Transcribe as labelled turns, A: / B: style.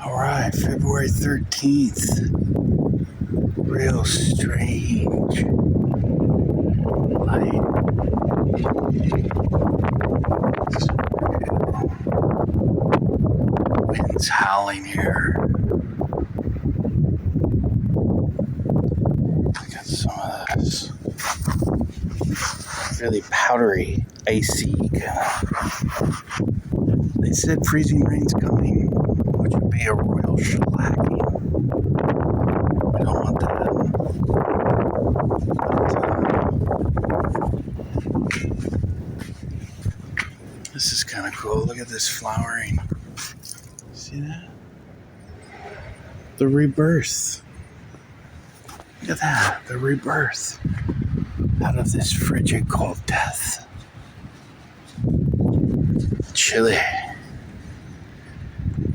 A: Alright, February 13th. Real strange light. Wind's howling here. I got some of this really powdery, icy kind of. They said freezing rain's coming, which would be a royal shellacking. I don't want that. This is kind of cool. Look at this flowering. See that? The rebirth. Look at that. The rebirth out of this frigid cold death. Chilly.